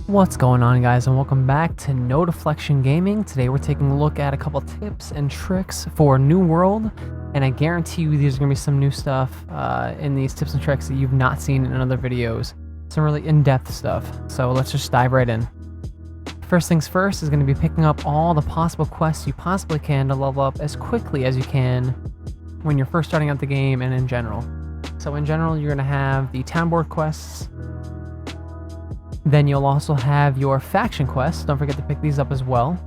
What's going on, guys, and welcome back to No Deflection Gaming. Today we're taking a look at a couple tips and tricks for New World, and I guarantee you there's going to be some new stuff in these tips and tricks that you've not seen in other videos. Some really in-depth stuff, so let's just dive right in. First things first is going to be picking up all the possible quests you possibly can to level up as quickly as you can when you're first starting out the game and in general. So in general, you're going to have the town board quests. Then you'll also have your faction quests. Don't forget to pick these up as well.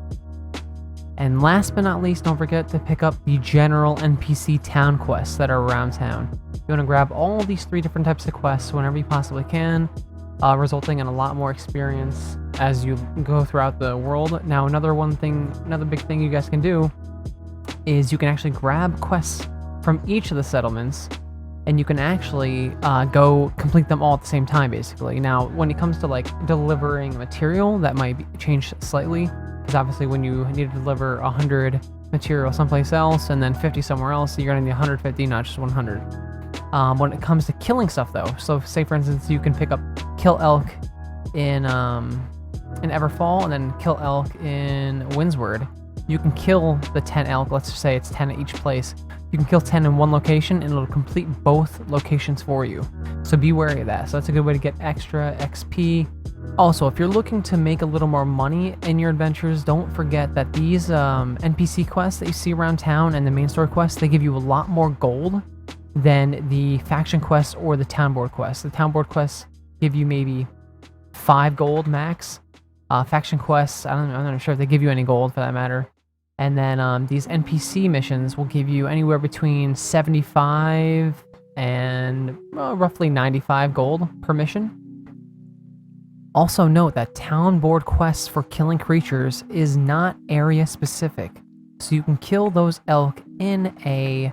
And last but not least, don't forget to pick up the general NPC town quests that are around town. You want to grab all these three different types of quests whenever you possibly can, resulting in a lot more experience as you go throughout the world. Now, another big thing you guys can do is you can actually grab quests from each of the settlements, and you can actually go complete them all at the same time, basically. Now, when it comes to like delivering material, that might change slightly, because obviously when you need to deliver 100 material someplace else and then 50 somewhere else, you're gonna need 150, not just 100. When it comes to killing stuff, though, so say for instance you can pick up kill elk in Everfall and then kill elk in Windsward. You can kill the 10 elk. Let's just say it's 10 at each place. You can kill 10 in one location and it'll complete both locations for you. So be wary of that. So that's a good way to get extra XP. Also, if you're looking to make a little more money in your adventures, don't forget that these NPC quests that you see around town and the main story quests, they give you a lot more gold than the faction quests or the town board quests. The town board quests give you maybe 5 gold max. Faction quests, I'm not sure if they give you any gold for that matter. And then these NPC missions will give you anywhere between 75 and roughly 95 gold per mission. Also note that town board quests for killing creatures is not area specific. So you can kill those elk in a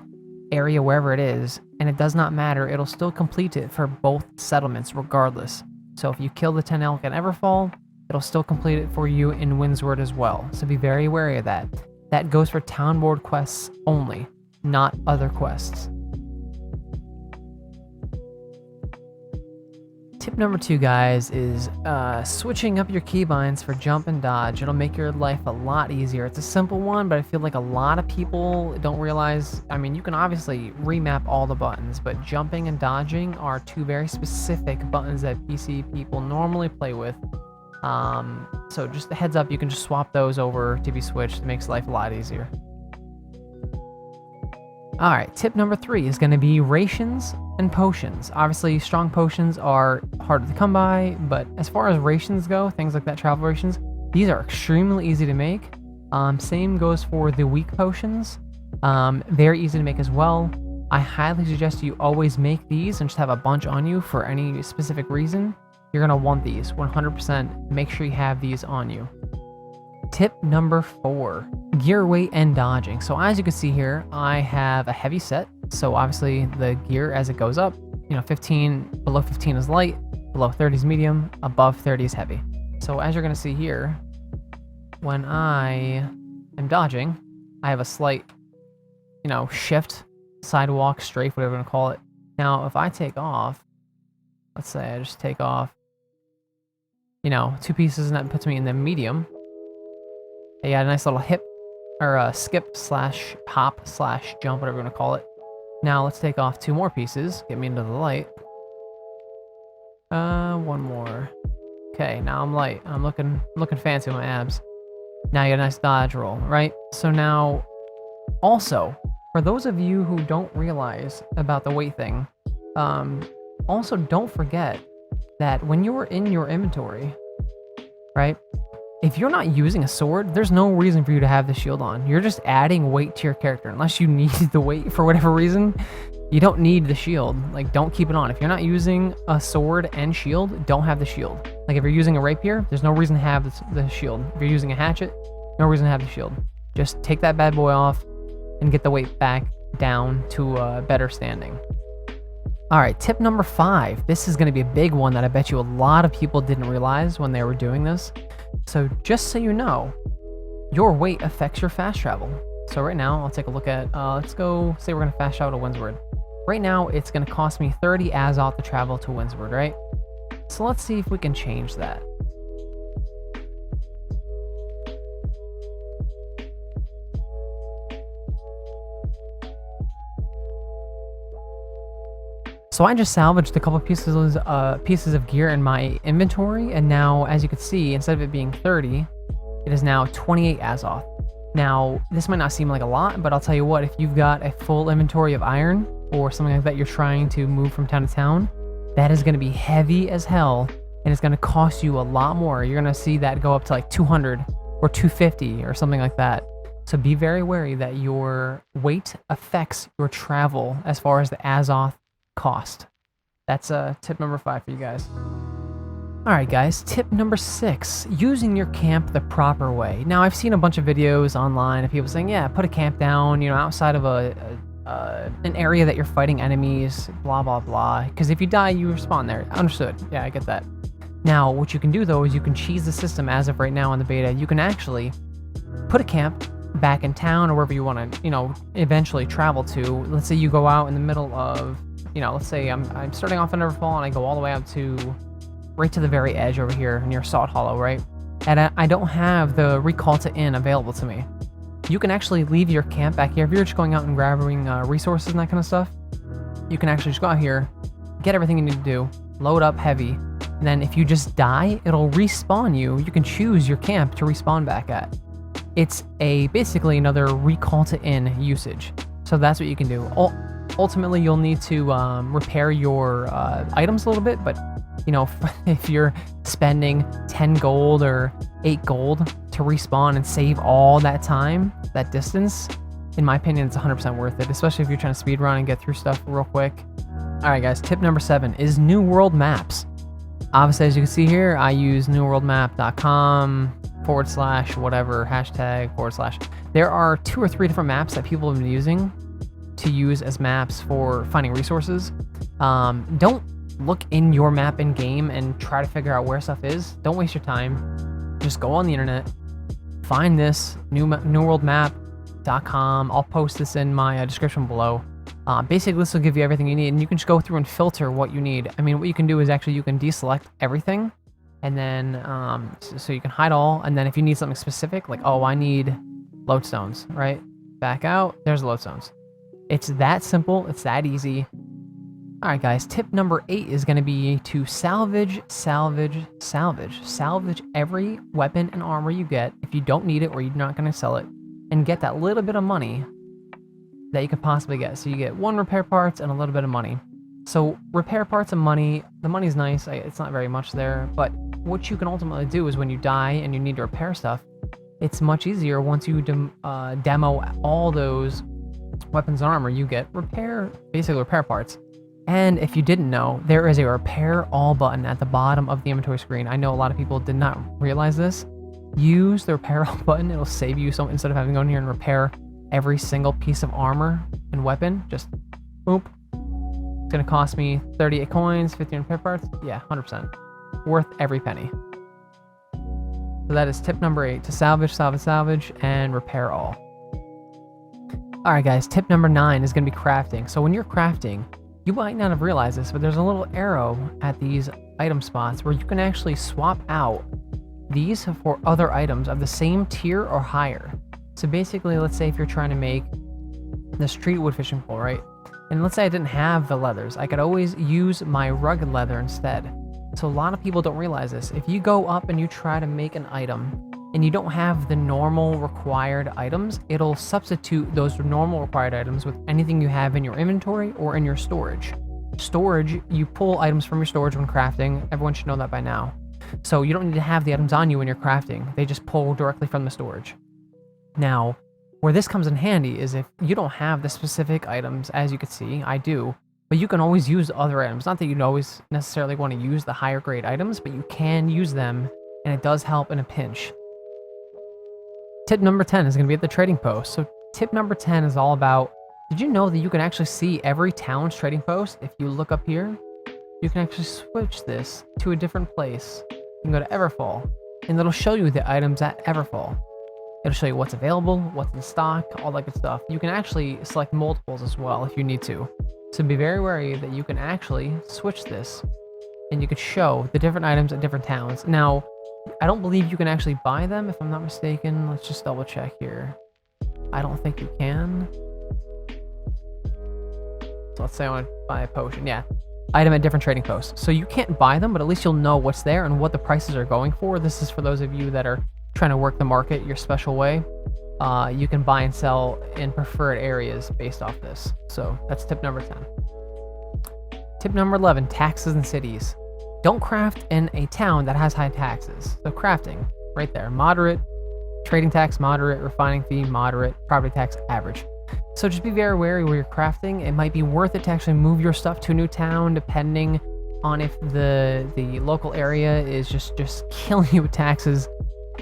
area wherever it is, and it does not matter. It'll still complete it for both settlements regardless. So if you kill the 10 elk in Everfall, it'll still complete it for you in Windsward as well. So be very wary of that. That goes for town board quests only, not other quests. Tip number 2, guys, is switching up your keybinds for jump and dodge. It'll make your life a lot easier. It's a simple one, but I feel like a lot of people don't realize. I mean, you can obviously remap all the buttons, but jumping and dodging are 2 very specific buttons that PC people normally play with. So just a heads up, you can just swap those over to be switched. It makes life a lot easier. Alright, tip number 3 is going to be rations and potions. Obviously, strong potions are harder to come by, but as far as rations go, things like that, travel rations, these are extremely easy to make. Same goes for the weak potions. Very easy to make as well. I highly suggest you always make these and just have a bunch on you for any specific reason. You're going to want these 100%. Make sure you have these on you. Tip number 4, gear weight and dodging. So as you can see here, I have a heavy set. So obviously the gear as it goes up, below 15 is light, below 30 is medium, above 30 is heavy. So as you're going to see here, when I am dodging, I have a slight, shift, sidewalk, strafe, whatever you want to call it. Now, if I take off, let's say I just take off 2 pieces, and that puts me in the medium. I got a nice little hip, or skip slash hop slash jump, whatever you want to call it. Now let's take off 2 more pieces, get me into the light. 1 more. Okay, now I'm light. I'm looking fancy with my abs. Now you got a nice dodge roll, right? So now, also, for those of you who don't realize about the weight thing, also don't forget that when you're in your inventory, right, if you're not using a sword, there's no reason for you to have the shield on. You're just adding weight to your character. Unless you need the weight for whatever reason, you don't need the shield. Like, don't keep it on. If you're not using a sword and shield, don't have the shield. Like, if you're using a rapier, there's no reason to have the shield. If you're using a hatchet, no reason to have the shield. Just take that bad boy off and get the weight back down to better standing. Alright, tip number 5. This is going to be a big one that I bet you a lot of people didn't realize when they were doing this. So just so you know, your weight affects your fast travel. So right now, I'll take a look at, let's go, say we're going to fast travel to Windsward. Right now, it's going to cost me 30 Azoth to travel to Windsward, right? So let's see if we can change that. So I just salvaged a couple pieces of gear in my inventory, and now, as you can see, instead of it being 30, it is now 28 Azoth. Now, this might not seem like a lot, but I'll tell you what, if you've got a full inventory of iron or something like that you're trying to move from town to town, that is going to be heavy as hell, and it's going to cost you a lot more. You're going to see that go up to like 200 or 250 or something like that. So be very wary that your weight affects your travel as far as the Azoth cost. That's tip number 5 for you guys. Alright guys, tip number 6, using your camp the proper way. Now I've seen a bunch of videos online of people saying, yeah, put a camp down, you know, outside of an area that you're fighting enemies, blah blah blah, because if you die you respawn there. Understood. Yeah, I get that. Now what you can do though is you can cheese the system. As of right now in the beta, you can actually put a camp back in town or wherever you want to, you know, eventually travel to. Let's say you go out in the middle of, you know, let's say I'm starting off in Everfall and I go all the way out to right to the very edge over here near Salt Hollow, right? And I don't have the recall to inn available to me. You can actually leave your camp back here. If you're just going out and grabbing resources and that kind of stuff, you can actually just go out here, get everything you need to do, load up heavy, and then if you just die, it'll respawn you. You can choose your camp to respawn back at. It's basically another recall to inn usage. So that's what you can do. Ultimately, you'll need to repair your items a little bit, but you know, if you're spending 10 gold or 8 gold to respawn and save all that time, that distance, in my opinion, it's 100% worth it, especially if you're trying to speedrun and get through stuff real quick. Alright guys, tip number 7 is New World Maps. Obviously, as you can see here, I use newworldmap.com / whatever, hashtag / There are 2 or 3 different maps that people have been using to use as maps for finding resources. Don't look in your map in game and try to figure out where stuff is. Don't waste your time. Just go on the internet, find this newworldmap.com. I'll post this in my description below. Basically, this will give you everything you need, and you can just go through and filter what you need. I mean, what you can do is actually you can deselect everything, and then so you can hide all. And then if you need something specific, like, oh, I need lodestones, right? Back out. There's lodestones. It's that simple. It's that easy. Alright guys, tip number 8 is going to be to salvage every weapon and armor you get if you don't need it or you're not going to sell it, and get that little bit of money that you could possibly get. So you get 1 repair parts and a little bit of money. So repair parts and money, the money's nice, it's not very much there, but what you can ultimately do is when you die and you need to repair stuff, it's much easier once you demo all those weapons and armor. You get basically repair parts. And if you didn't know, there is a repair all button at the bottom of the inventory screen. I know a lot of people did not realize this. Use the repair all button. It'll save you some, instead of having to go in here and repair every single piece of armor and weapon. Just boop. It's going to cost me 38 coins, 15 repair parts. Yeah, 100%. Worth every penny. So that is tip number 8, to salvage, and repair all. Alright guys, tip number 9 is going to be crafting. So when you're crafting, you might not have realized this, but there's a little arrow at these item spots where you can actually swap out these for other items of the same tier or higher. So basically, let's say if you're trying to make this treatwood fishing pole, right? And let's say I didn't have the leathers. I could always use my rugged leather instead. So a lot of people don't realize this. If you go up and you try to make an item and you don't have the normal required items, it'll substitute those normal required items with anything you have in your inventory or in your storage. Storage, you pull items from your storage when crafting. Everyone should know that by now. So you don't need to have the items on you when you're crafting. They just pull directly from the storage. Now, where this comes in handy is if you don't have the specific items, as you can see, I do, but you can always use other items. Not that you'd always necessarily want to use the higher grade items, but you can use them, and it does help in a pinch. Tip number 10 is going to be at the trading post. So tip number 10 is all about, did you know that you can actually see every town's trading post? If you look up here, you can actually switch this to a different place. You can go to Everfall, and it'll show you the items at Everfall. It'll show you what's available, what's in stock, all that good stuff. You can actually select multiples as well if you need to. So be very wary that you can actually switch this, and you can show the different items at different towns. Now, I don't believe you can actually buy them, if I'm not mistaken. Let's just double check here. I don't think you can. So let's say I want to buy a potion. Yeah, item at different trading posts. So you can't buy them, but at least you'll know what's there and what the prices are going for. This is for those of you that are trying to work the market your special way. You can buy and sell in preferred areas based off this. So that's tip number 10. Tip number 11, taxes in cities. Don't craft in a town that has high taxes. So crafting, right there, moderate, trading tax, moderate, refining fee, moderate, property tax, average. So just be very wary where you're crafting. It might be worth it to actually move your stuff to a new town, depending on if the local area is just killing you with taxes.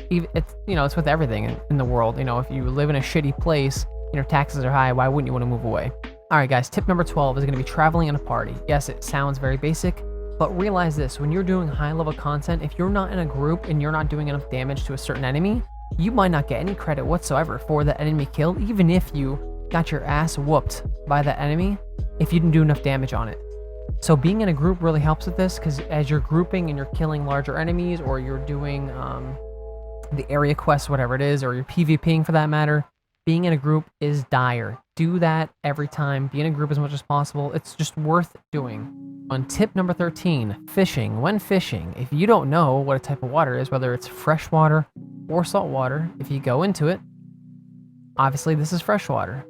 It's, you know, it's with everything in the world. You know, if you live in a shitty place, you know, taxes are high, why wouldn't you want to move away? All right, guys, tip number 12 is going to be traveling in a party. Yes, it sounds very basic, but realize this: when you're doing high-level content, if you're not in a group and you're not doing enough damage to a certain enemy, you might not get any credit whatsoever for the enemy kill, even if you got your ass whooped by that enemy if you didn't do enough damage on it. So being in a group really helps with this, because as you're grouping and you're killing larger enemies, or you're doing the area quests, whatever it is, or you're PvPing for that matter, being in a group is dire. Do that every time. Be in a group as much as possible. It's just worth doing. On tip number 13, fishing. When fishing, if you don't know what a type of water is, whether it's freshwater or saltwater, if you go into it, obviously this is freshwater.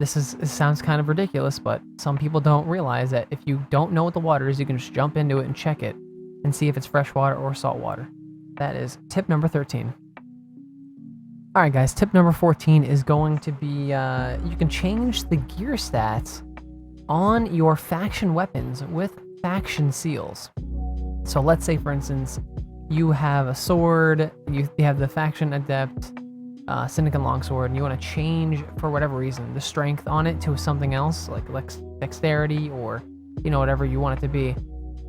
It sounds kind of ridiculous, but some people don't realize that if you don't know what the water is, you can just jump into it and check it and see if it's freshwater or saltwater. That is tip number 13. All right, guys, tip number 14 is going to be you can change the gear stats on your faction weapons with faction seals. So let's say, for instance, you have a sword, you have the faction adept, Syndicate longsword, and you want to change, for whatever reason, the strength on it to something else, like dexterity, or, you know, whatever you want it to be.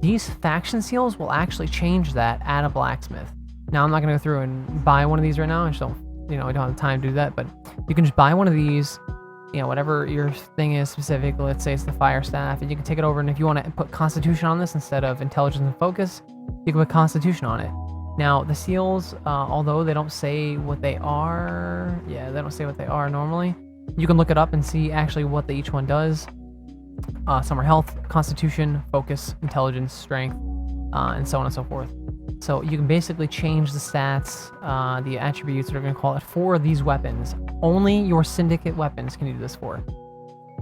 These faction seals will actually change that at a blacksmith. Now, I'm not going to go through and buy one of these right now. I just don't, you know, I don't have time to do that, but you can just buy one of these, you know, whatever your thing is specific. Let's say it's the fire staff, and you can take it over, and if you want to put constitution on this instead of intelligence and focus, you can put constitution on it. Now, the seals, although they don't say what they are, they don't say what they are normally, you can look it up and see actually what each one does. Some are health, constitution, focus, intelligence, strength, and so on and so forth. So you can basically change the stats, the attributes, that are going to call it, for these weapons. Only your syndicate weapons can you do this for.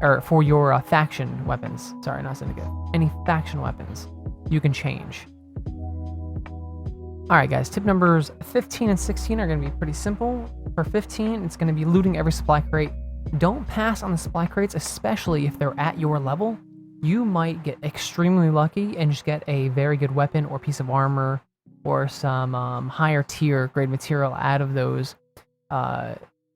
Or for your faction weapons. Sorry, not syndicate. Any faction weapons you can change. All right, guys, tip numbers 15 and 16 are going to be pretty simple. For 15, it's going to be looting every supply crate. Don't pass on the supply crates, especially if they're at your level. You might get extremely lucky and just get a very good weapon or piece of armor or some higher tier grade material out of those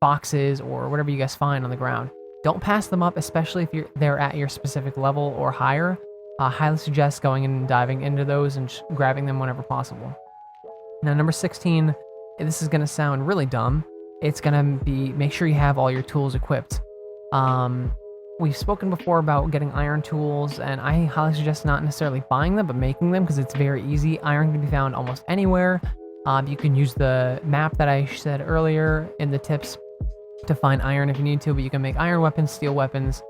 boxes or whatever you guys find on the ground. Don't pass them up, especially if they're at your specific level or higher. I highly suggest going and diving into those and just grabbing them whenever possible. Now, number 16, this is going to sound really dumb. It's going to be, make sure you have all your tools equipped. We've spoken before about getting iron tools, and I highly suggest not necessarily buying them, but making them, because it's very easy. Iron can be found almost anywhere. You can use the map that I said earlier in the tips to find iron if you need to, but you can make iron weapons, steel weapons,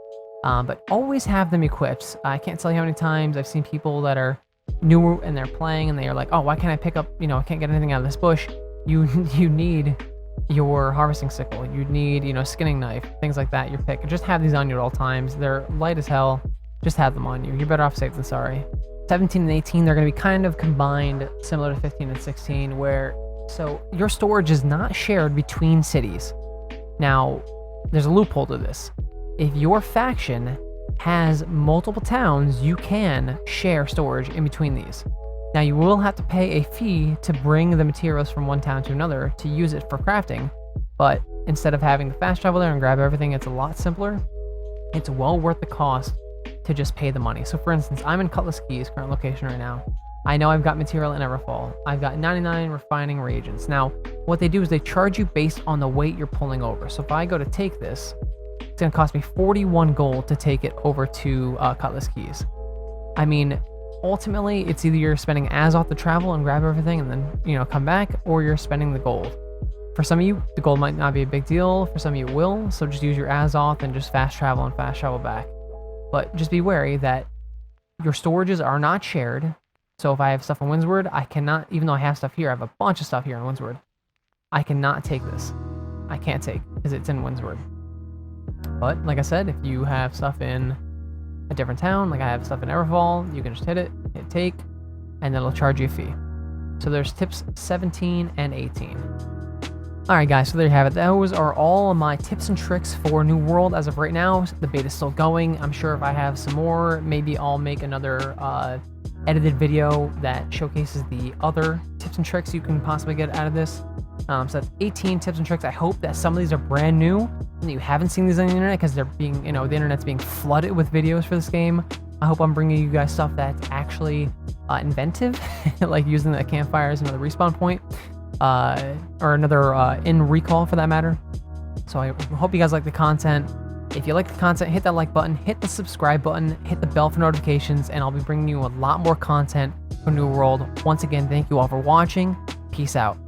but always have them equipped. I can't tell you how many times I've seen people that are new and they're playing and they are like, oh, why can't I pick up, you know, I can't get anything out of this bush. You need your harvesting sickle, you need, you know, skinning knife, things like that, your pick. Just have these on you at all times. They're light as hell. Just have them on you. You're better off safe than sorry. 17 and 18, they're going to be kind of combined, similar to 15 and 16, where, so your storage is not shared between cities. Now, there's a loophole to this. If your faction has multiple towns, you can share storage in between these. Now, you will have to pay a fee to bring the materials from one town to another to use it for crafting, but instead of having the fast travel there and grab everything, it's a lot simpler. It's well worth the cost to just pay the money. So for instance, I'm in Cutlass Keys, current location right now. I know I've got material in Everfall. I've got 99 refining reagents. Now, what they do is they charge you based on the weight you're pulling over. So if I go to take this, it's going to cost me 41 gold to take it over to Cutlass Keys. I mean, ultimately, it's either you're spending Azoth to travel and grab everything and then, you know, come back, or you're spending the gold. For some of you, the gold might not be a big deal. For some of you, it will. So just use your Azoth and just fast travel and fast travel back. But just be wary that your storages are not shared. So if I have stuff in Windsward, I cannot, even though I have stuff here, I have a bunch of stuff here in Windsward, I cannot take this. I can't take, because it's in Windsward. But, like I said, if you have stuff in a different town, like I have stuff in Everfall, you can just hit take, and then it'll charge you a fee. So there's tips 17 and 18. Alright guys, so there you have it. Those are all of my tips and tricks for New World as of right now. The beta's still going. I'm sure if I have some more, maybe I'll make another edited video that showcases the other tips and tricks you can possibly get out of this. So that's 18 tips and tricks. I hope that some of these are brand new and that you haven't seen these on the internet because they're being, the internet's being flooded with videos for this game. I hope I'm bringing you guys stuff that's actually inventive, like using the campfire as another respawn point. Or another in recall for that matter. So I hope you guys like the content. If you like the content, hit that like button, hit the subscribe button, hit the bell for notifications, and I'll be bringing you a lot more content for New World. Once again, thank you all for watching. Peace out.